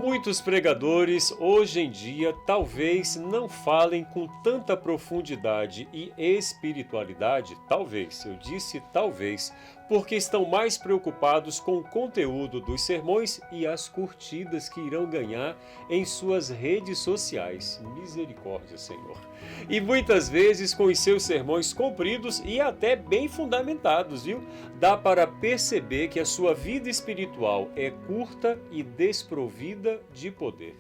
Muitos pregadores hoje em dia talvez não falem com tanta profundidade e espiritualidade, talvez, eu disse talvez, porque estão mais preocupados com o conteúdo dos sermões e as curtidas que irão ganhar em suas redes sociais. Misericórdia, Senhor. E muitas vezes com os seus sermões compridos e até bem fundamentados, viu? Dá para perceber que a sua vida espiritual é curta e desprovida de poder.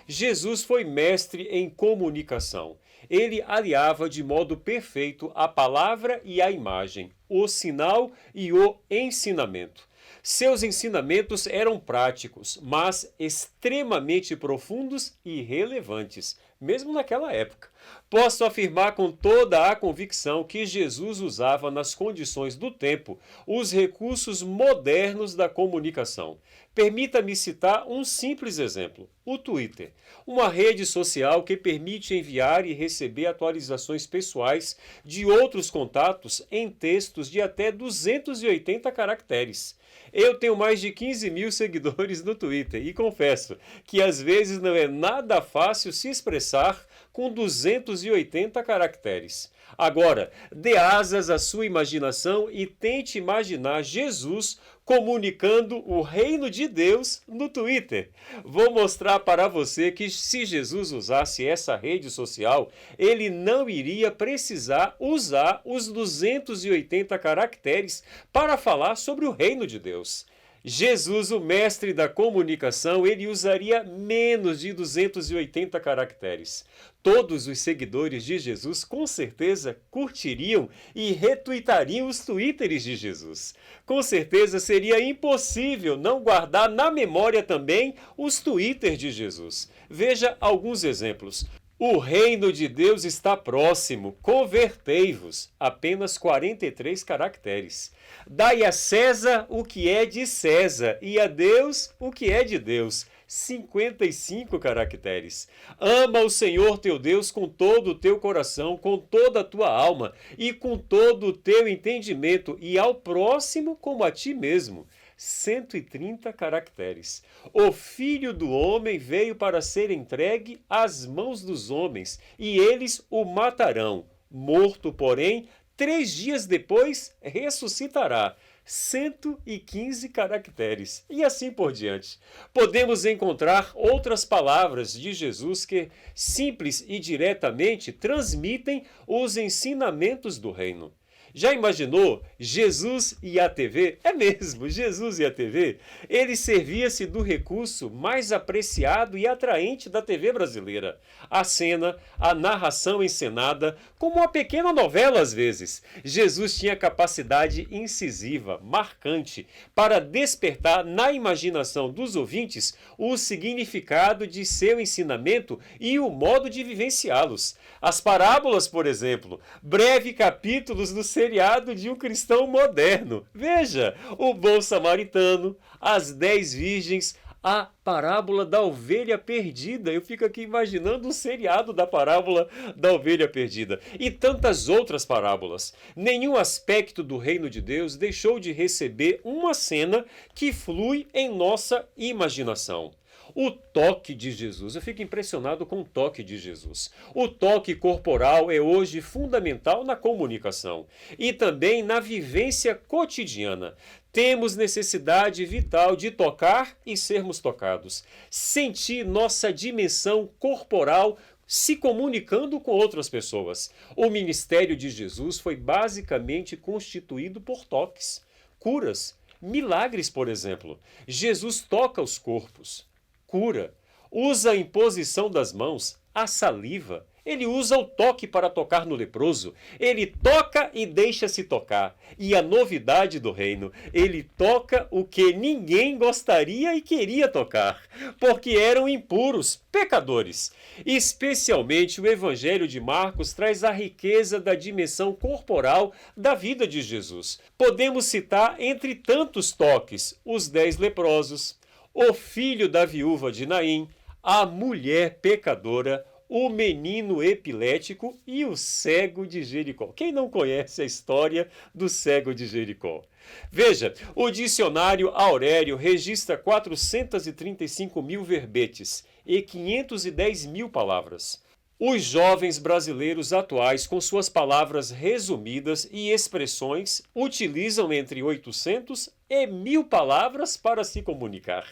Jesus foi mestre em comunicação. Ele aliava de modo perfeito a palavra e a imagem, o sinal e o ensinamento. Seus ensinamentos eram práticos, mas extremamente profundos e relevantes, mesmo naquela época. Posso afirmar com toda a convicção que Jesus usava nas condições do tempo os recursos modernos da comunicação. Permita-me citar um simples exemplo: o Twitter, uma rede social que permite enviar e receber atualizações pessoais de outros contatos em textos de até 280 caracteres. Eu tenho mais de 15 mil seguidores no Twitter e confesso que às vezes não é nada fácil se expressar com 280 caracteres. Agora, dê asas à sua imaginação e tente imaginar Jesus comunicando o reino de Deus no Twitter. Vou mostrar para você que se Jesus usasse essa rede social, ele não iria precisar usar os 280 caracteres para falar sobre o reino de Deus. Jesus, o mestre da comunicação, ele usaria menos de 280 caracteres. Todos os seguidores de Jesus com certeza curtiriam e retuitariam os twitters de Jesus. Com certeza seria impossível não guardar na memória também os twitters de Jesus. Veja alguns exemplos. O reino de Deus está próximo, convertei-vos, apenas 43 caracteres. Dai a César o que é de César e a Deus o que é de Deus, 55 caracteres. Ama o Senhor teu Deus com todo o teu coração, com toda a tua alma e com todo o teu entendimento, e ao próximo como a ti mesmo. 130 caracteres. O Filho do Homem veio para ser entregue às mãos dos homens, e eles o matarão. Morto, porém, 3 dias depois ressuscitará. 115 caracteres. E assim por diante. Podemos encontrar outras palavras de Jesus que, simples e diretamente, transmitem os ensinamentos do reino. Já imaginou Jesus e a TV? É mesmo, Jesus e a TV. Ele servia-se do recurso mais apreciado e atraente da TV brasileira. A cena, a narração encenada, como uma pequena novela às vezes. Jesus tinha capacidade incisiva, marcante, para despertar na imaginação dos ouvintes o significado de seu ensinamento e o modo de vivenciá-los. As parábolas, por exemplo, breve capítulos do seriado de um cristão moderno. Veja, o bom samaritano, as 10 virgens, a parábola da ovelha perdida. Eu fico aqui imaginando um seriado da parábola da ovelha perdida. E tantas outras parábolas. Nenhum aspecto do reino de Deus deixou de receber uma cena que flui em nossa imaginação. O toque de Jesus. Eu fico impressionado com o toque de Jesus. O toque corporal é hoje fundamental na comunicação e também na vivência cotidiana. Temos necessidade vital de tocar e sermos tocados. Sentir nossa dimensão corporal se comunicando com outras pessoas. O ministério de Jesus foi basicamente constituído por toques, curas, milagres, por exemplo. Jesus toca os corpos, cura, usa a imposição das mãos, a saliva. Ele usa o toque para tocar no leproso. Ele toca e deixa-se tocar. E a novidade do reino, ele toca o que ninguém gostaria e queria tocar, porque eram impuros, pecadores. Especialmente o Evangelho de Marcos traz a riqueza da dimensão corporal da vida de Jesus. Podemos citar entre tantos toques os 10 leprosos, o filho da viúva de Naim, a mulher pecadora, o menino epilético e o cego de Jericó. Quem não conhece a história do cego de Jericó? Veja, o dicionário Aurélio registra 435 mil verbetes e 510 mil palavras. Os jovens brasileiros atuais, com suas palavras resumidas e expressões, utilizam entre 800 e 1.000 palavras para se comunicar.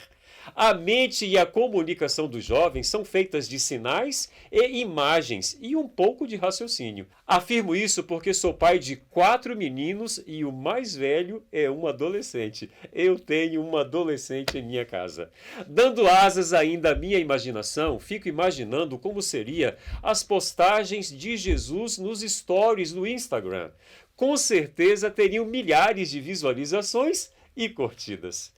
A mente e a comunicação dos jovens são feitas de sinais e imagens e um pouco de raciocínio. Afirmo isso porque sou pai de 4 meninos e o mais velho é um adolescente. Eu tenho uma adolescente em minha casa. Dando asas ainda à minha imaginação, fico imaginando como seria as postagens de Jesus nos stories do Instagram. Com certeza teriam milhares de visualizações e curtidas.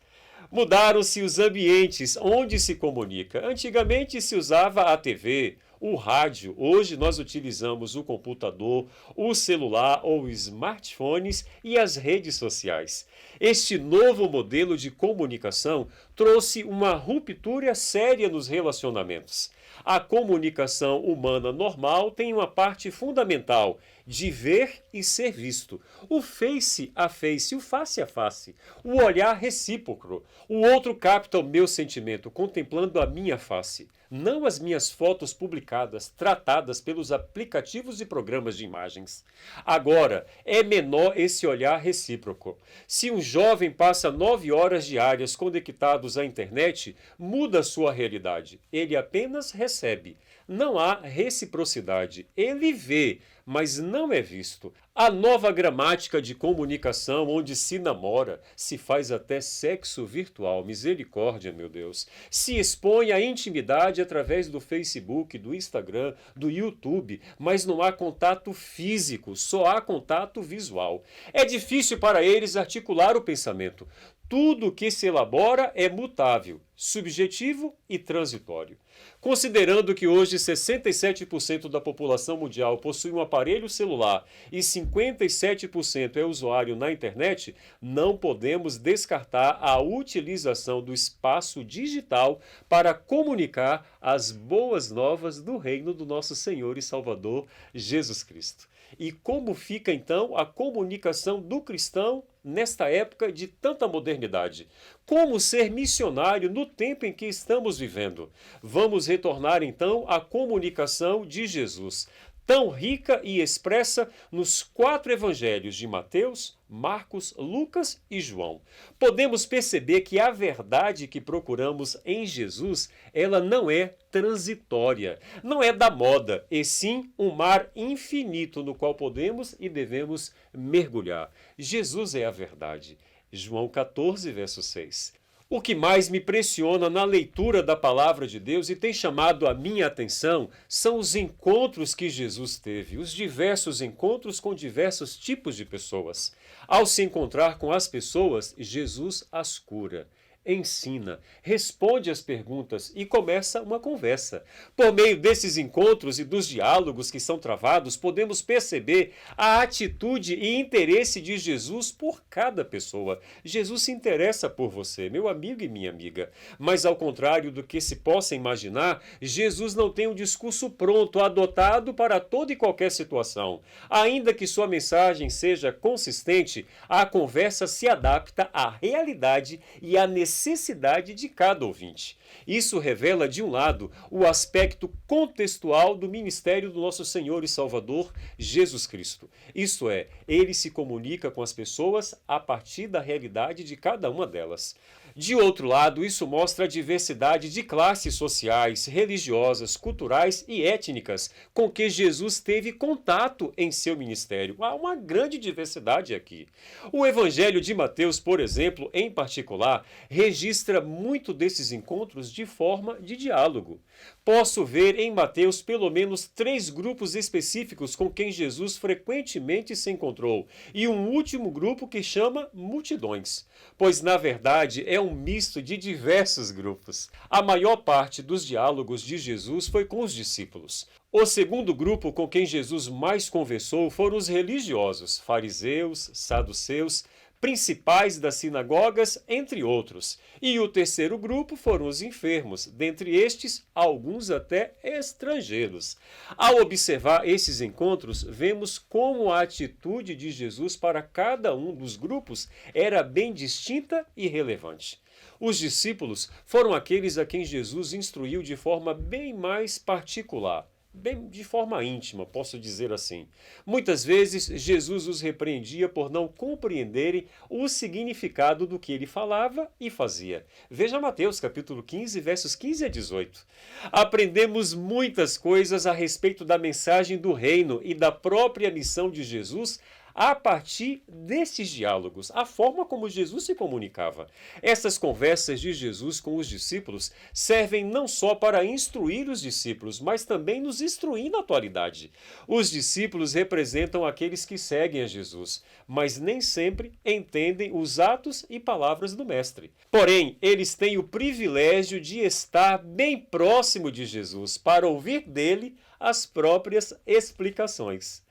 Mudaram-se os ambientes onde se comunica. Antigamente se usava a TV, o rádio. Hoje nós utilizamos o computador, o celular ou smartphones e as redes sociais. Este novo modelo de comunicação trouxe uma ruptura séria nos relacionamentos. A comunicação humana normal tem uma parte fundamental de ver e ser visto. O face a face, o face a face, o olhar recíproco. O outro capta o meu sentimento, contemplando a minha face, não as minhas fotos publicadas, tratadas pelos aplicativos e programas de imagens. Agora, é menor esse olhar recíproco. Se um jovem passa 9 horas diárias conectados à internet, muda sua realidade. Ele apenas recebe. Não há reciprocidade. Ele vê, mas não é visto. A nova gramática de comunicação, onde se namora, se faz até sexo virtual. Misericórdia, meu Deus. Se expõe à intimidade através do Facebook, do Instagram, do YouTube, mas não há contato físico, só há contato visual. É difícil para eles articular o pensamento. Tudo que se elabora é mutável, subjetivo e transitório. Considerando que hoje 67% da população mundial possui um aparelho celular e 57% é usuário na internet, não podemos descartar a utilização do espaço digital para comunicar as boas novas do reino do nosso Senhor e Salvador Jesus Cristo. E como fica então a comunicação do cristão nesta época de tanta modernidade? Como ser missionário no tempo em que estamos vivendo? Vamos retornar então à comunicação de Jesus, tão rica e expressa nos 4 evangelhos de Mateus, Marcos, Lucas e João. Podemos perceber que a verdade que procuramos em Jesus, ela não é transitória, não é da moda, e sim um mar infinito no qual podemos e devemos mergulhar. Jesus é a verdade. João 14, verso 6. O que mais me impressiona na leitura da palavra de Deus e tem chamado a minha atenção são os encontros que Jesus teve, os diversos encontros com diversos tipos de pessoas. Ao se encontrar com as pessoas, Jesus as cura, ensina, responde às perguntas e começa uma conversa. Por meio desses encontros e dos diálogos que são travados, podemos perceber a atitude e interesse de Jesus por cada pessoa. Jesus se interessa por você, meu amigo e minha amiga. Mas ao contrário do que se possa imaginar, Jesus não tem um discurso pronto, adotado para toda e qualquer situação. Ainda que sua mensagem seja consistente, a conversa se adapta à realidade e à necessidade de cada ouvinte. Isso revela, de um lado, o aspecto contextual do ministério do nosso Senhor e Salvador, Jesus Cristo. Isto é, ele se comunica com as pessoas a partir da realidade de cada uma delas. De outro lado, isso mostra a diversidade de classes sociais, religiosas, culturais e étnicas com que Jesus teve contato em seu ministério. Há uma grande diversidade aqui. O Evangelho de Mateus, por exemplo, em particular, registra muito desses encontros de forma de diálogo. Posso ver em Mateus pelo menos 3 grupos específicos com quem Jesus frequentemente se encontrou e um último grupo que chama multidões, pois na verdade é um misto de diversos grupos. A maior parte dos diálogos de Jesus foi com os discípulos. O segundo grupo com quem Jesus mais conversou foram os religiosos, fariseus, saduceus, principais das sinagogas, entre outros. E o terceiro grupo foram os enfermos, dentre estes, alguns até estrangeiros. Ao observar esses encontros, vemos como a atitude de Jesus para cada um dos grupos era bem distinta e relevante. Os discípulos foram aqueles a quem Jesus instruiu de forma bem mais particular, bem de forma íntima, posso dizer assim. Muitas vezes, Jesus os repreendia por não compreenderem o significado do que ele falava e fazia. Veja Mateus capítulo 15, versos 15 a 18. Aprendemos muitas coisas a respeito da mensagem do reino e da própria missão de Jesus a partir desses diálogos, a forma como Jesus se comunicava. Essas conversas de Jesus com os discípulos servem não só para instruir os discípulos, mas também nos instruir na atualidade. Os discípulos representam aqueles que seguem a Jesus, mas nem sempre entendem os atos e palavras do Mestre. Porém, eles têm o privilégio de estar bem próximo de Jesus para ouvir dele as próprias explicações.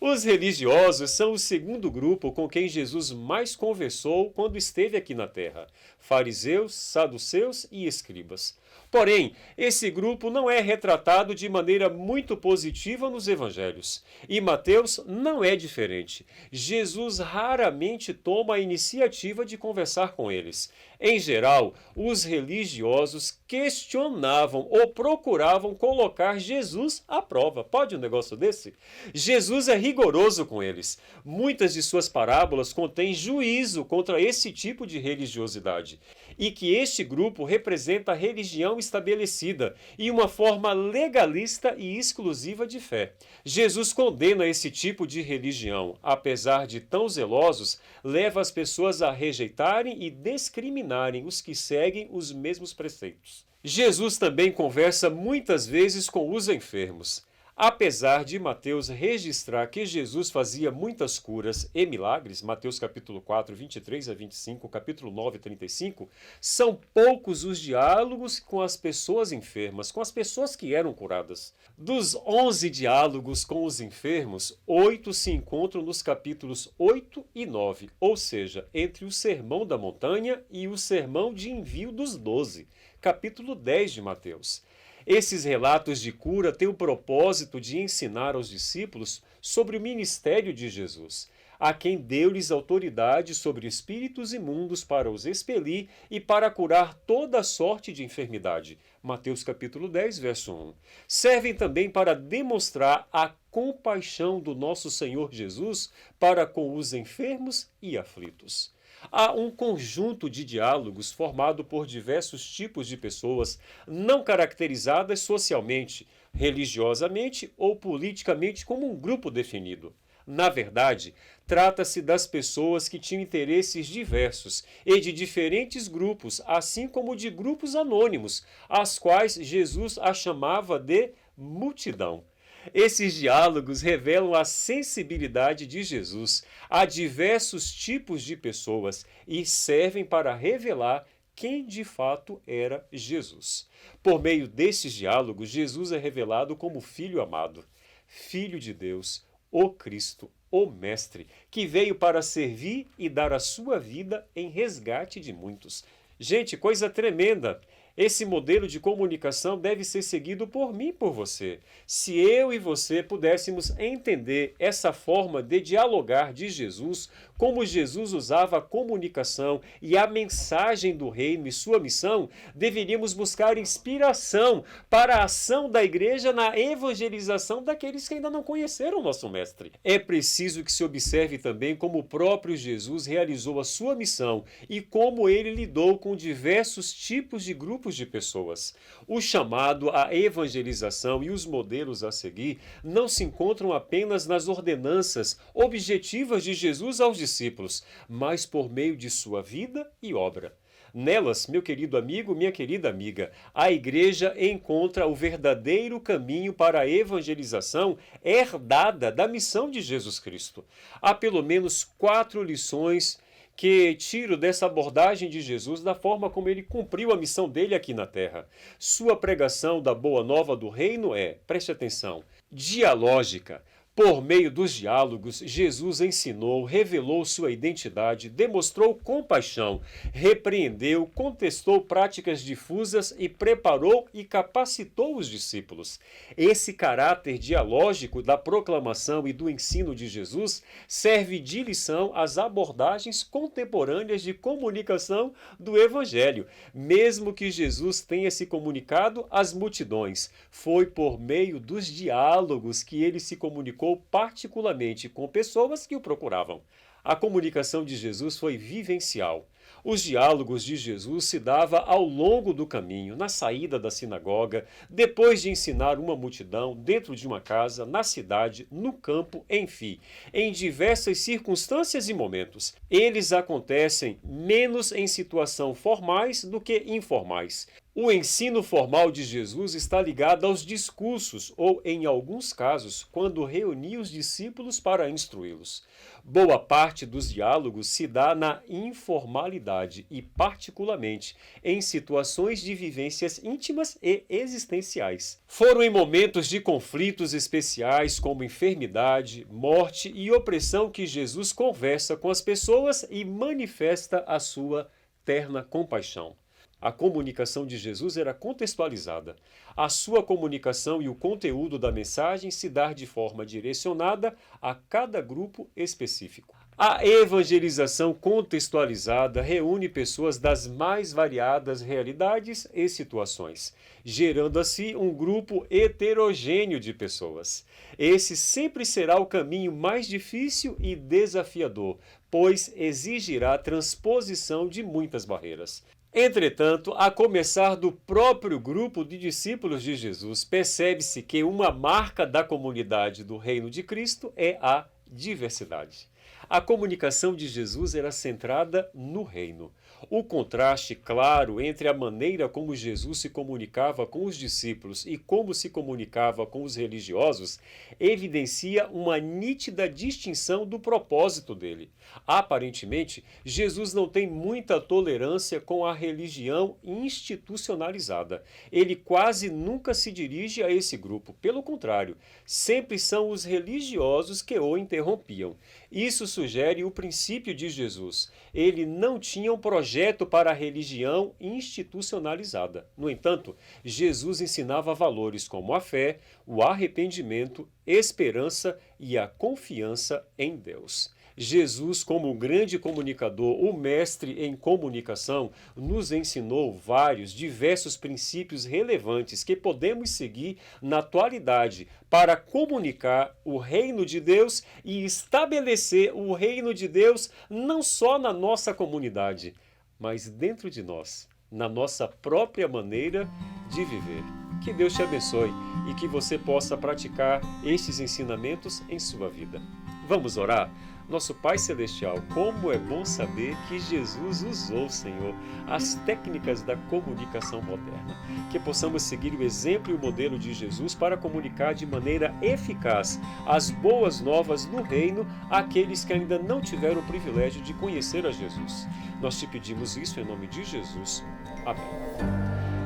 Os religiosos são o segundo grupo com quem Jesus mais conversou quando esteve aqui na terra: fariseus, saduceus e escribas. Porém, esse grupo não é retratado de maneira muito positiva nos evangelhos. E Mateus não é diferente. Jesus raramente toma a iniciativa de conversar com eles. Em geral, os religiosos questionavam ou procuravam colocar Jesus à prova. Pode um negócio desse? Jesus é rigoroso com eles. Muitas de suas parábolas contêm juízo contra esse tipo de religiosidade. E que este grupo representa a religião estabelecida e uma forma legalista e exclusiva de fé. Jesus condena esse tipo de religião, apesar de tão zelosos, leva as pessoas a rejeitarem e discriminarem os que seguem os mesmos preceitos. Jesus também conversa muitas vezes com os enfermos. Apesar de Mateus registrar que Jesus fazia muitas curas e milagres, Mateus capítulo 4, 23 a 25, capítulo 9, 35, são poucos os diálogos com as pessoas enfermas, com as pessoas que eram curadas. Dos 11 diálogos com os enfermos, 8 se encontram nos capítulos 8 e 9, ou seja, entre o Sermão da Montanha e o Sermão de Envio dos 12, capítulo 10 de Mateus. Esses relatos de cura têm o propósito de ensinar aos discípulos sobre o ministério de Jesus, a quem deu-lhes autoridade sobre espíritos imundos para os expelir e para curar toda sorte de enfermidade. Mateus capítulo 10, verso 1. Servem também para demonstrar a compaixão do nosso Senhor Jesus para com os enfermos e aflitos. Há um conjunto de diálogos formado por diversos tipos de pessoas não caracterizadas socialmente, religiosamente ou politicamente como um grupo definido. Na verdade, trata-se das pessoas que tinham interesses diversos e de diferentes grupos, assim como de grupos anônimos, as quais Jesus a chamava de multidão. Esses diálogos revelam a sensibilidade de Jesus a diversos tipos de pessoas e servem para revelar quem de fato era Jesus. Por meio desses diálogos, Jesus é revelado como Filho amado, Filho de Deus, o Cristo, o Mestre, que veio para servir e dar a sua vida em resgate de muitos. Gente, coisa tremenda! Esse modelo de comunicação deve ser seguido por mim e por você. Se eu e você pudéssemos entender essa forma de dialogar de Jesus, como Jesus usava a comunicação e a mensagem do reino e sua missão, deveríamos buscar inspiração para a ação da igreja na evangelização daqueles que ainda não conheceram o nosso Mestre. É preciso que se observe também como o próprio Jesus realizou a sua missão e como ele lidou com diversos tipos de grupos de pessoas. O chamado à evangelização e os modelos a seguir não se encontram apenas nas ordenanças objetivas de Jesus aos discípulos, mas por meio de sua vida e obra. Nelas, meu querido amigo, minha querida amiga, a igreja encontra o verdadeiro caminho para a evangelização herdada da missão de Jesus Cristo. Há pelo menos 4 lições que tiro dessa abordagem de Jesus da forma como ele cumpriu a missão dele aqui na terra. Sua pregação da boa nova do reino é, preste atenção, dialógica, Por meio dos diálogos, Jesus ensinou, revelou sua identidade, demonstrou compaixão, repreendeu, contestou práticas difusas e preparou e capacitou os discípulos. Esse caráter dialógico da proclamação e do ensino de Jesus serve de lição às abordagens contemporâneas de comunicação do Evangelho. Mesmo que Jesus tenha se comunicado às multidões, foi por meio dos diálogos que ele se comunicou particularmente com pessoas que o procuravam. A comunicação de Jesus foi vivencial. Os diálogos de Jesus se davam ao longo do caminho, na saída da sinagoga, depois de ensinar uma multidão, dentro de uma casa, na cidade, no campo, enfim, em diversas circunstâncias e momentos. Eles acontecem menos em situações formais do que informais. O ensino formal de Jesus está ligado aos discursos ou, em alguns casos, quando reunia os discípulos para instruí-los. Boa parte dos diálogos se dá na informalidade e, particularmente, em situações de vivências íntimas e existenciais. Foram em momentos de conflitos especiais, como enfermidade, morte e opressão, que Jesus conversa com as pessoas e manifesta a sua terna compaixão. A comunicação de Jesus era contextualizada. A sua comunicação e o conteúdo da mensagem se dá de forma direcionada a cada grupo específico. A evangelização contextualizada reúne pessoas das mais variadas realidades e situações, gerando assim um grupo heterogêneo de pessoas. Esse sempre será o caminho mais difícil e desafiador, pois exigirá transposição de muitas barreiras. Entretanto, a começar do próprio grupo de discípulos de Jesus, percebe-se que uma marca da comunidade do Reino de Cristo é a diversidade. A comunicação de Jesus era centrada no reino. O contraste claro entre a maneira como Jesus se comunicava com os discípulos e como se comunicava com os religiosos evidencia uma nítida distinção do propósito dele. Aparentemente, Jesus não tem muita tolerância com a religião institucionalizada. Ele quase nunca se dirige a esse grupo. Pelo contrário, sempre são os religiosos que o interrompiam. Isso sugere o princípio de Jesus. Ele não tinha um projeto para a religião institucionalizada. No entanto, Jesus ensinava valores como a fé, o arrependimento, esperança e a confiança em Deus. Jesus, como um grande comunicador, o mestre em comunicação, nos ensinou diversos princípios relevantes que podemos seguir na atualidade para comunicar o reino de Deus e estabelecer o reino de Deus não só na nossa comunidade, mas dentro de nós, na nossa própria maneira de viver. Que Deus te abençoe e que você possa praticar estes ensinamentos em sua vida. Vamos orar? Nosso Pai Celestial, como é bom saber que Jesus usou, Senhor, as técnicas da comunicação moderna. Que possamos seguir o exemplo e o modelo de Jesus para comunicar de maneira eficaz as boas novas no reino àqueles que ainda não tiveram o privilégio de conhecer a Jesus. Nós te pedimos isso em nome de Jesus. Amém.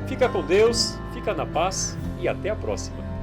Fica com Deus, fica na paz e até a próxima.